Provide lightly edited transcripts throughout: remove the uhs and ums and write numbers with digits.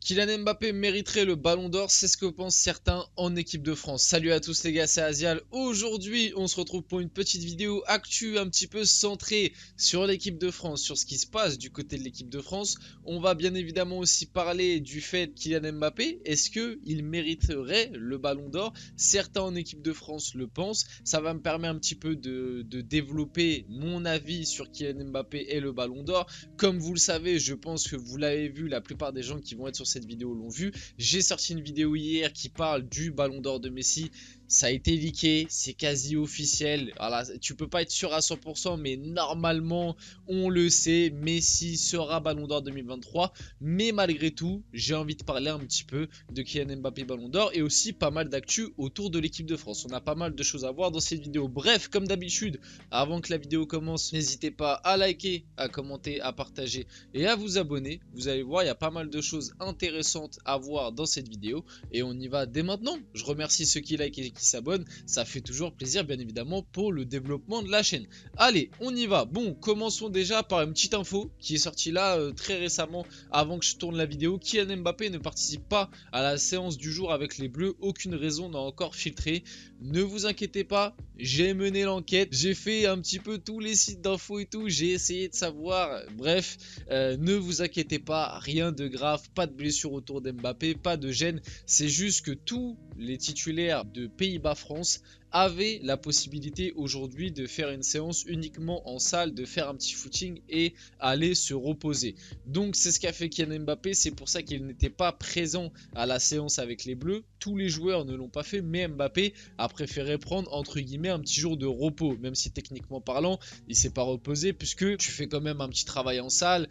Kylian Mbappé mériterait le ballon d'or, c'est ce que pensent certains en équipe de France. Salut à tous les gars, c'est Azial. Aujourd'hui, on se retrouve pour une petite vidéo actu un petit peu centrée sur l'équipe de France, sur ce qui se passe du côté de l'équipe de France. On va bien évidemment aussi parler du fait Kylian Mbappé, est-ce qu'il mériterait le ballon d'or? Certains en équipe de France le pensent. Ça va me permettre un petit peu de développer mon avis sur Kylian Mbappé et le ballon d'or. Comme vous le savez, je pense que vous l'avez vu, la plupart des gens qui vont être sur cette vidéo l'ont vu. J'ai sorti une vidéo hier qui parle du ballon d'or de Messi. Ça a été leaké, c'est quasi officiel. Alors, tu peux pas être sûr à 100%, mais normalement, on le sait, Messi sera ballon d'or 2023. Mais malgré tout, j'ai envie de parler un petit peu de Kylian Mbappé ballon d'or et aussi pas mal d'actu autour de l'équipe de France. On a pas mal de choses à voir dans cette vidéo. Bref, comme d'habitude, avant que la vidéo commence, n'hésitez pas à liker, à commenter, à partager et à vous abonner. Vous allez voir, il y a pas mal de choses intéressantes à voir dans cette vidéo et on y va dès maintenant. Je remercie ceux qui like et qui s'abonnent, ça fait toujours plaisir bien évidemment pour le développement de la chaîne. Allez, on y va. Bon, commençons déjà par une petite info qui est sortie là très récemment avant que je tourne la vidéo. Kylian Mbappé ne participe pas à la séance du jour avec les Bleus, aucune raison n'a encore filtré. Ne vous inquiétez pas, j'ai mené l'enquête, j'ai fait un petit peu tous les sites d'infos et tout, j'ai essayé de savoir, bref, ne vous inquiétez pas, rien de grave, pas de blessure autour d'Mbappé, pas de gêne, c'est juste que tous les titulaires de Pays-Bas-France avaient la possibilité aujourd'hui de faire une séance uniquement en salle, de faire un petit footing et aller se reposer. Donc c'est ce qu'a fait Kylian Mbappé, c'est pour ça qu'il n'était pas présent à la séance avec les Bleus. Tous les joueurs ne l'ont pas fait, mais Mbappé a préféré prendre entre guillemets un petit jour de repos, même si techniquement parlant, il s'est pas reposé puisque tu fais quand même un petit travail en salle,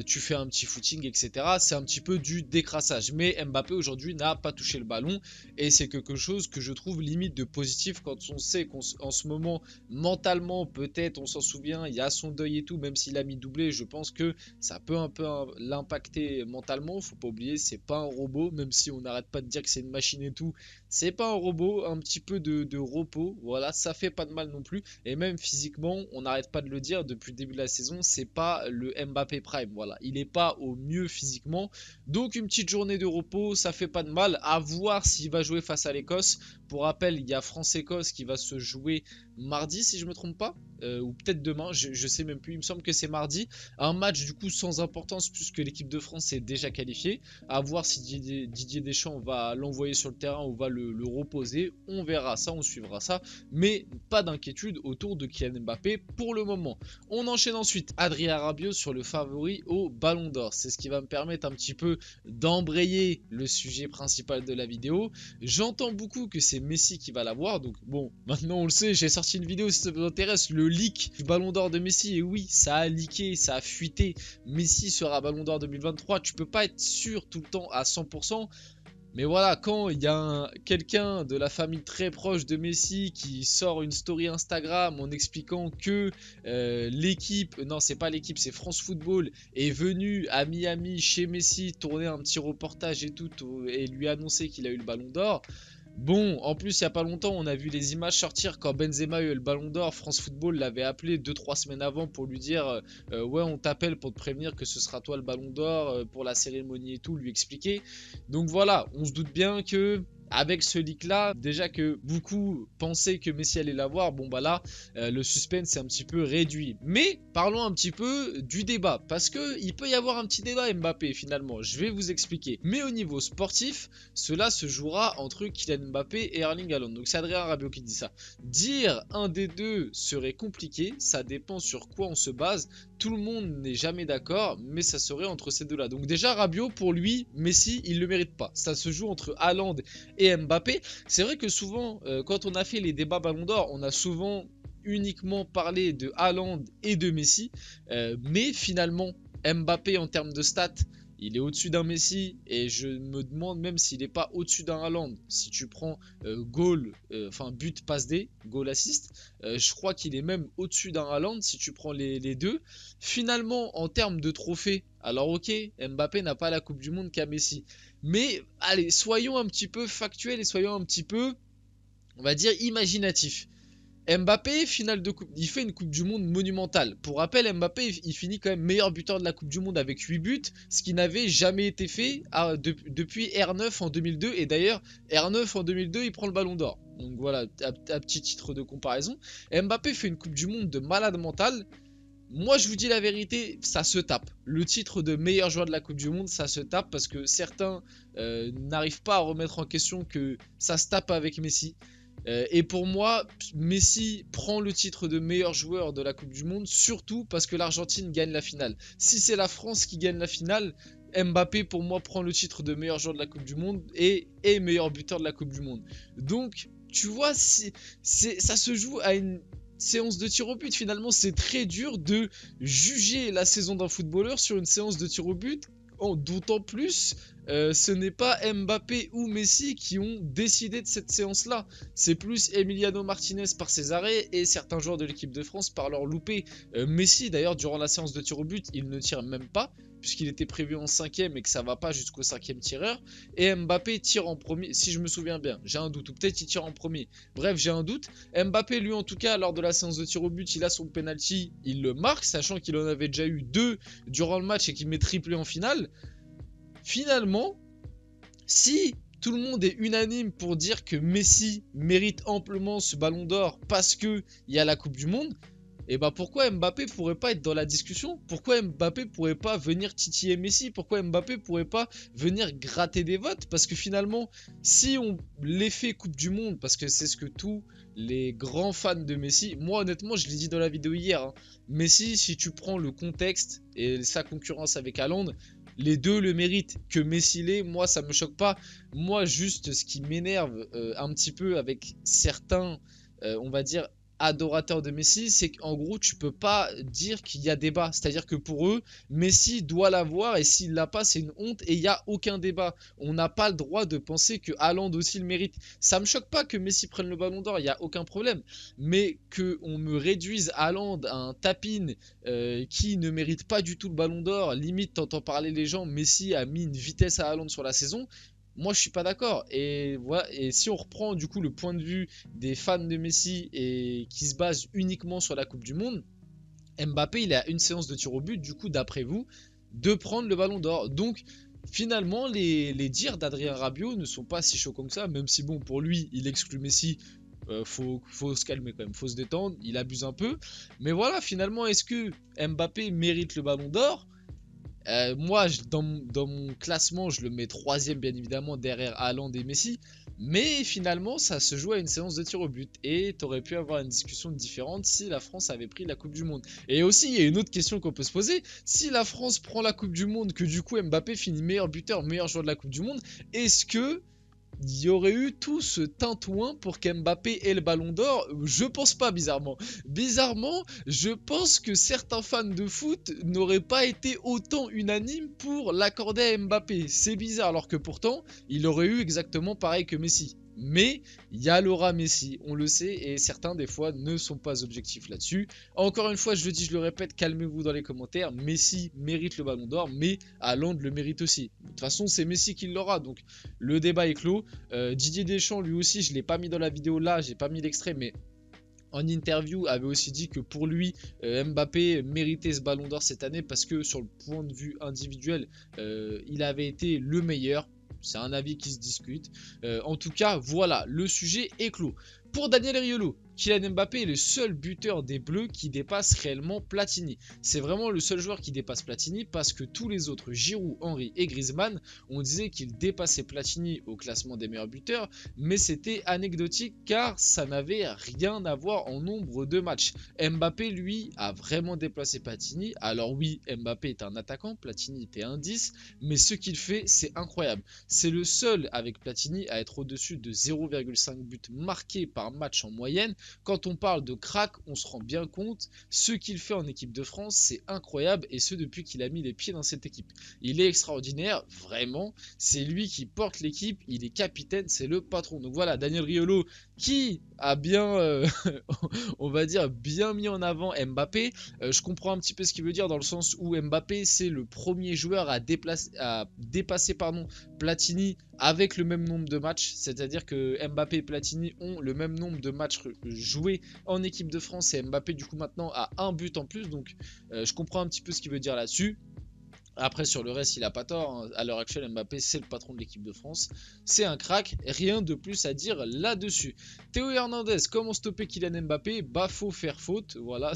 tu fais un petit footing, etc. C'est un petit peu du décrassage. Mais Mbappé aujourd'hui n'a pas touché le ballon et c'est quelque chose que je trouve limite de positif quand on sait qu'en ce moment mentalement peut-être on s'en souvient, il y a son deuil et tout, même s'il a mis doublé, je pense que ça peut un peu l'impacter mentalement. Faut pas oublier, c'est pas un robot, même si on n'arrête pas de dire que c'est une machine et tout, c'est pas un robot. Un petit peu de repos, voilà, ça fait pas de mal non plus. Et même physiquement, on n'arrête pas de le dire depuis le début de la saison, c'est pas le Mbappé Prime, voilà, il est pas au mieux physiquement. Donc une petite journée de repos, ça fait pas de mal. À voir s'il va jouer face à l'Écosse. Pour rappel, il y a France-Écosse qui va se jouer mardi si je me trompe pas, ou peut-être demain, je sais même plus, il me semble que c'est mardi. Un match du coup sans importance puisque l'équipe de France est déjà qualifiée. À voir si Didier Deschamps va l'envoyer sur le terrain ou va le reposer, on verra ça, on suivra ça, mais pas d'inquiétude autour de Kylian Mbappé pour le moment. On enchaîne ensuite, Adrien Rabiot sur le favori au ballon d'or, c'est ce qui va me permettre un petit peu d'embrayer le sujet principal de la vidéo. J'entends beaucoup que c'est Messi qui va l'avoir, donc bon, maintenant on le sait, j'ai sorti une vidéo si ça vous intéresse, le leak du ballon d'or de Messi, et oui, ça a leaké, ça a fuité, Messi sera ballon d'or 2023, tu peux pas être sûr tout le temps à 100%, mais voilà, quand il y a quelqu'un de la famille très proche de Messi qui sort une story Instagram en expliquant que l'équipe, non c'est pas l'équipe, c'est France Football, est venue à Miami chez Messi tourner un petit reportage et tout, et lui annoncer qu'il a eu le ballon d'or. Bon, en plus, il n'y a pas longtemps, on a vu les images sortir quand Benzema a eu le ballon d'or. France Football l'avait appelé 2-3 semaines avant pour lui dire ouais, on t'appelle pour te prévenir que ce sera toi le ballon d'or pour la cérémonie et tout, lui expliquer. Donc voilà, on se doute bien que avec ce leak là, déjà que beaucoup pensaient que Messi allait l'avoir, bon bah là, le suspense est un petit peu réduit. Mais parlons un petit peu du débat, parce que il peut y avoir un petit débat Mbappé finalement, je vais vous expliquer. Mais au niveau sportif, cela se jouera entre Kylian Mbappé et Erling Haaland. Donc c'est Adrien Rabiot qui dit ça. Dire un des deux serait compliqué, ça dépend sur quoi on se base. Tout le monde n'est jamais d'accord, mais ça serait entre ces deux-là. Donc déjà Rabiot, pour lui, Messi, il le mérite pas. Ça se joue entre Haaland et Mbappé. C'est vrai que souvent, quand on a fait les débats Ballon d'Or, on a souvent uniquement parlé de Haaland et de Messi, mais finalement, Mbappé en termes de stats, il est au-dessus d'un Messi et je me demande même s'il n'est pas au-dessus d'un Haaland. Si tu prends goal, enfin but, passe D, goal assist, je crois qu'il est même au-dessus d'un Haaland si tu prends les deux. Finalement, en termes de trophées, alors ok, Mbappé n'a pas la Coupe du Monde qu'a Messi. Mais allez, soyons un petit peu factuels et soyons un petit peu, on va dire, imaginatifs. Mbappé, finale de coupe, il fait une Coupe du Monde monumentale. Pour rappel, Mbappé, il finit quand même meilleur buteur de la Coupe du Monde avec 8 buts, ce qui n'avait jamais été fait depuis R9 en 2002. Et d'ailleurs, R9 en 2002, il prend le Ballon d'Or. Donc voilà, à petit titre de comparaison. Mbappé fait une Coupe du Monde de malade mental. Moi, je vous dis la vérité, ça se tape. Le titre de meilleur joueur de la Coupe du Monde, ça se tape parce que certains n'arrivent pas à remettre en question que ça se tape avec Messi. Et pour moi, Messi prend le titre de meilleur joueur de la Coupe du Monde, surtout parce que l'Argentine gagne la finale. Si c'est la France qui gagne la finale, Mbappé pour moi prend le titre de meilleur joueur de la Coupe du Monde et est meilleur buteur de la Coupe du Monde. Donc, tu vois, ça se joue à une séance de tir au but. Finalement, c'est très dur de juger la saison d'un footballeur sur une séance de tir au but. D'autant plus, ce n'est pas Mbappé ou Messi qui ont décidé de cette séance-là. C'est plus Emiliano Martinez par ses arrêts et certains joueurs de l'équipe de France par leur loupé. Messi, d'ailleurs, durant la séance de tir au but, il ne tire même pas, puisqu'il était prévu en 5ème et que ça va pas jusqu'au 5ème tireur. Et Mbappé tire en premier, si je me souviens bien. J'ai un doute, ou peut-être il tire en premier. Bref, j'ai un doute. Mbappé, lui, en tout cas, lors de la séance de tir au but, il a son penalty, il le marque, sachant qu'il en avait déjà eu 2 durant le match et qu'il met triplé en finale. Finalement, si tout le monde est unanime pour dire que Messi mérite amplement ce ballon d'or parce qu'il y a la Coupe du Monde, et bah pourquoi Mbappé pourrait pas être dans la discussion? Pourquoi Mbappé pourrait pas venir titiller Messi? Pourquoi Mbappé pourrait pas venir gratter des votes? Parce que finalement, si on l'effet Coupe du Monde, parce que c'est ce que tous les grands fans de Messi, moi honnêtement je l'ai dit dans la vidéo hier, hein, Messi, si tu prends le contexte et sa concurrence avec Haaland, les deux le méritent. Que Messi l'est, moi ça me choque pas. Moi juste ce qui m'énerve un petit peu avec certains, on va dire, adorateurs de Messi, c'est qu'en gros tu peux pas dire qu'il y a débat. C'est-à-dire que pour eux, Messi doit l'avoir et s'il l'a pas c'est une honte et il n'y a aucun débat. On n'a pas le droit de penser que Haaland aussi le mérite. Ça me choque pas que Messi prenne le ballon d'or, il n'y a aucun problème. Mais qu'on me réduise Haaland à un tapine qui ne mérite pas du tout le ballon d'or, limite t'entends parler les gens, Messi a mis une vitesse à Haaland sur la saison. Moi je suis pas d'accord et voilà, et si on reprend du coup le point de vue des fans de Messi et qui se base uniquement sur la Coupe du Monde, Mbappé il a une séance de tir au but du coup d'après vous de prendre le ballon d'or. Donc finalement les dires d'Adrien Rabiot ne sont pas si choquants que ça, même si bon pour lui il exclut Messi. Faut se calmer quand même, faut se détendre, il abuse un peu. Mais voilà, finalement, est-ce que Mbappé mérite le ballon d'or? Moi, dans mon classement, je le mets 3ème bien évidemment derrière Haaland et Messi. Mais finalement, ça se joue à une séance de tir au but. Et t'aurais pu avoir une discussion différente si la France avait pris la Coupe du Monde. Et aussi, il y a une autre question qu'on peut se poser. Si la France prend la Coupe du Monde, que du coup Mbappé finit meilleur buteur, meilleur joueur de la Coupe du Monde, est-ce que il y aurait eu tout ce tintouin pour qu'Mbappé ait le ballon d'or? Je pense pas, bizarrement. Bizarrement, je pense que certains fans de foot n'auraient pas été autant unanimes pour l'accorder à Mbappé. C'est bizarre, alors que pourtant, il aurait eu exactement pareil que Messi. Mais il y a l'aura Messi, on le sait, et certains des fois ne sont pas objectifs là-dessus. Encore une fois, je le dis, je le répète, calmez-vous dans les commentaires. Messi mérite le ballon d'or, mais Haaland le mérite aussi. De toute façon, c'est Messi qui l'aura, donc le débat est clos. Didier Deschamps, lui aussi, je ne l'ai pas mis dans la vidéo là, j'ai pas mis l'extrait, mais en interview avait aussi dit que pour lui Mbappé méritait ce ballon d'or cette année parce que sur le point de vue individuel il avait été le meilleur. C'est un avis qui se discute. En tout cas, voilà, le sujet est clos. Pour Daniel Riolo, Kylian Mbappé est le seul buteur des Bleus qui dépasse réellement Platini. C'est vraiment le seul joueur qui dépasse Platini parce que tous les autres, Giroud, Henry et Griezmann, on disait qu'ils dépassaient Platini au classement des meilleurs buteurs, mais c'était anecdotique car ça n'avait rien à voir en nombre de matchs. Mbappé, lui, a vraiment dépassé Platini. Alors oui, Mbappé est un attaquant, Platini était un 10, mais ce qu'il fait, c'est incroyable. C'est le seul avec Platini à être au-dessus de 0,5 buts marqués par match en moyenne. Quand on parle de crack, on se rend bien compte, ce qu'il fait en équipe de France, c'est incroyable, et ce depuis qu'il a mis les pieds dans cette équipe. Il est extraordinaire, vraiment, c'est lui qui porte l'équipe, il est capitaine, c'est le patron. Donc voilà, Daniel Riolo qui a bien, on va dire, bien mis en avant Mbappé. Je comprends un petit peu ce qu'il veut dire dans le sens où Mbappé, c'est le premier joueur à dépasser Platini avec le même nombre de matchs, c'est-à-dire que Mbappé et Platini ont le même même nombre de matchs joués en équipe de France, et Mbappé du coup maintenant a un but en plus, donc je comprends un petit peu ce qu'il veut dire là-dessus. Après sur le reste il a pas tort, hein. À l'heure actuelle Mbappé c'est le patron de l'équipe de France, c'est un crack, rien de plus à dire là-dessus. Théo Hernandez, comment stopper Kylian Mbappé? Bah faut faire faute, voilà,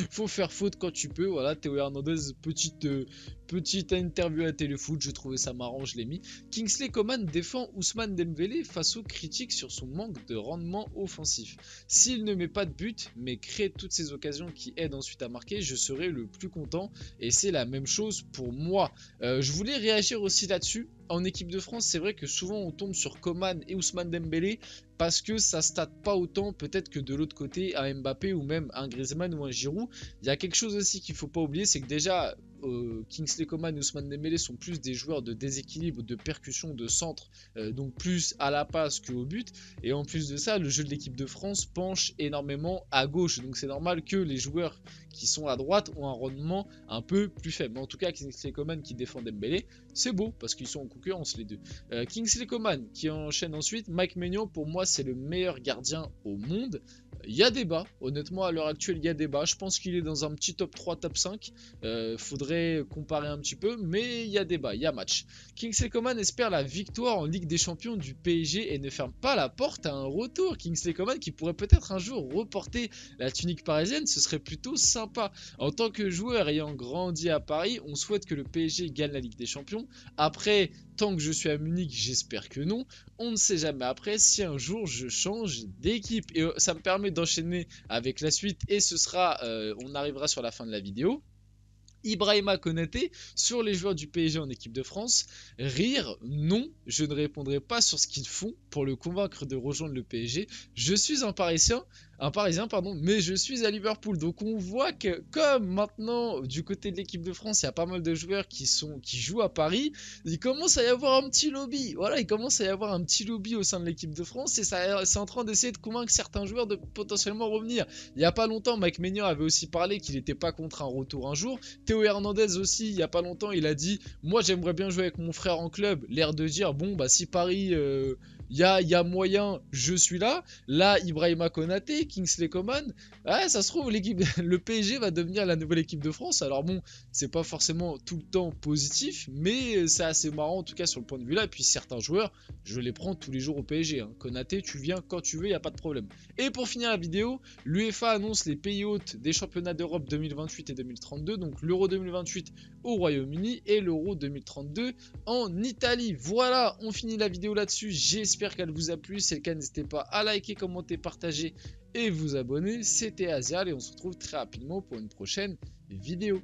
faut faire faute quand tu peux, voilà. Théo Hernandez, petite interview à Téléfoot, je trouvais ça marrant, je l'ai mis. Kingsley Coman défend Ousmane Dembélé face aux critiques sur son manque de rendement offensif. S'il ne met pas de but, mais crée toutes ces occasions qui aident ensuite à marquer, je serai le plus content, et c'est la même chose pour moi. Je voulais réagir aussi là-dessus. En équipe de France, c'est vrai que souvent on tombe sur Coman et Ousmane Dembélé parce que ça state pas autant peut-être que de l'autre côté un Mbappé ou même un Griezmann ou un Giroud. Il y a quelque chose aussi qu'il faut pas oublier, c'est que déjà Kingsley Coman et Ousmane Dembélé sont plus des joueurs de déséquilibre, de percussion, de centre, donc plus à la passe qu'au but. Et en plus de ça, le jeu de l'équipe de France penche énormément à gauche, donc c'est normal que les joueurs qui sont à droite ont un rendement un peu plus faible. Mais en tout cas, Kingsley Coman qui défend Dembélé, c'est beau parce qu'ils sont en concurrence les deux. Kingsley Coman qui enchaîne ensuite. Mike Maignan, pour moi c'est le meilleur gardien au monde. Il y a débat, honnêtement à l'heure actuelle il y a débat, je pense qu'il est dans un petit top 3, top 5, faudrait comparer un petit peu, mais il y a débat, il y a match. Kingsley Coman espère la victoire en Ligue des Champions du PSG et ne ferme pas la porte à un retour. Kingsley Coman qui pourrait peut-être un jour reporter la tunique parisienne, ce serait plutôt sympa. En tant que joueur ayant grandi à Paris, on souhaite que le PSG gagne la Ligue des Champions. Après, tant que je suis à Munich, j'espère que non. On ne sait jamais après si un jour je change d'équipe. Et ça me permet d'enchaîner avec la suite et ce sera, on arrivera sur la fin de la vidéo. Ibrahima Konaté sur les joueurs du PSG en équipe de France. Rire, non, je ne répondrai pas sur ce qu'ils font pour le convaincre de rejoindre le PSG. Je suis un Parisien, mais je suis à Liverpool. Donc on voit que comme maintenant du côté de l'équipe de France, il y a pas mal de joueurs qui jouent à Paris, il commence à y avoir un petit lobby. Voilà, il commence à y avoir un petit lobby au sein de l'équipe de France et c'est en train d'essayer de convaincre certains joueurs de potentiellement revenir. Il y a pas longtemps, Mike Maignan avait aussi parlé qu'il n'était pas contre un retour un jour. Théo Hernandez aussi, il y a pas longtemps, il a dit moi j'aimerais bien jouer avec mon frère en club. L'air de dire bon bah si Paris il y a moyen, je suis là. Là, Ibrahima Konaté, Kingsley Coman, ouais, ça se trouve, le PSG va devenir la nouvelle équipe de France. Alors bon, c'est pas forcément tout le temps positif, mais c'est assez marrant en tout cas sur le point de vue là. Et puis certains joueurs, je les prends tous les jours au PSG. Hein. Konaté, tu viens quand tu veux, il n'y a pas de problème. Et pour finir la vidéo, l'UEFA annonce les pays hôtes des championnats d'Europe 2028 et 2032. Donc l'Euro 2028 au Royaume-Uni et l'Euro 2032 en Italie. Voilà, on finit la vidéo là-dessus. J'espère qu'elle vous a plu. Si c'est le cas, n'hésitez pas à liker, commenter, partager et vous abonner. C'était Azial et on se retrouve très rapidement pour une prochaine vidéo.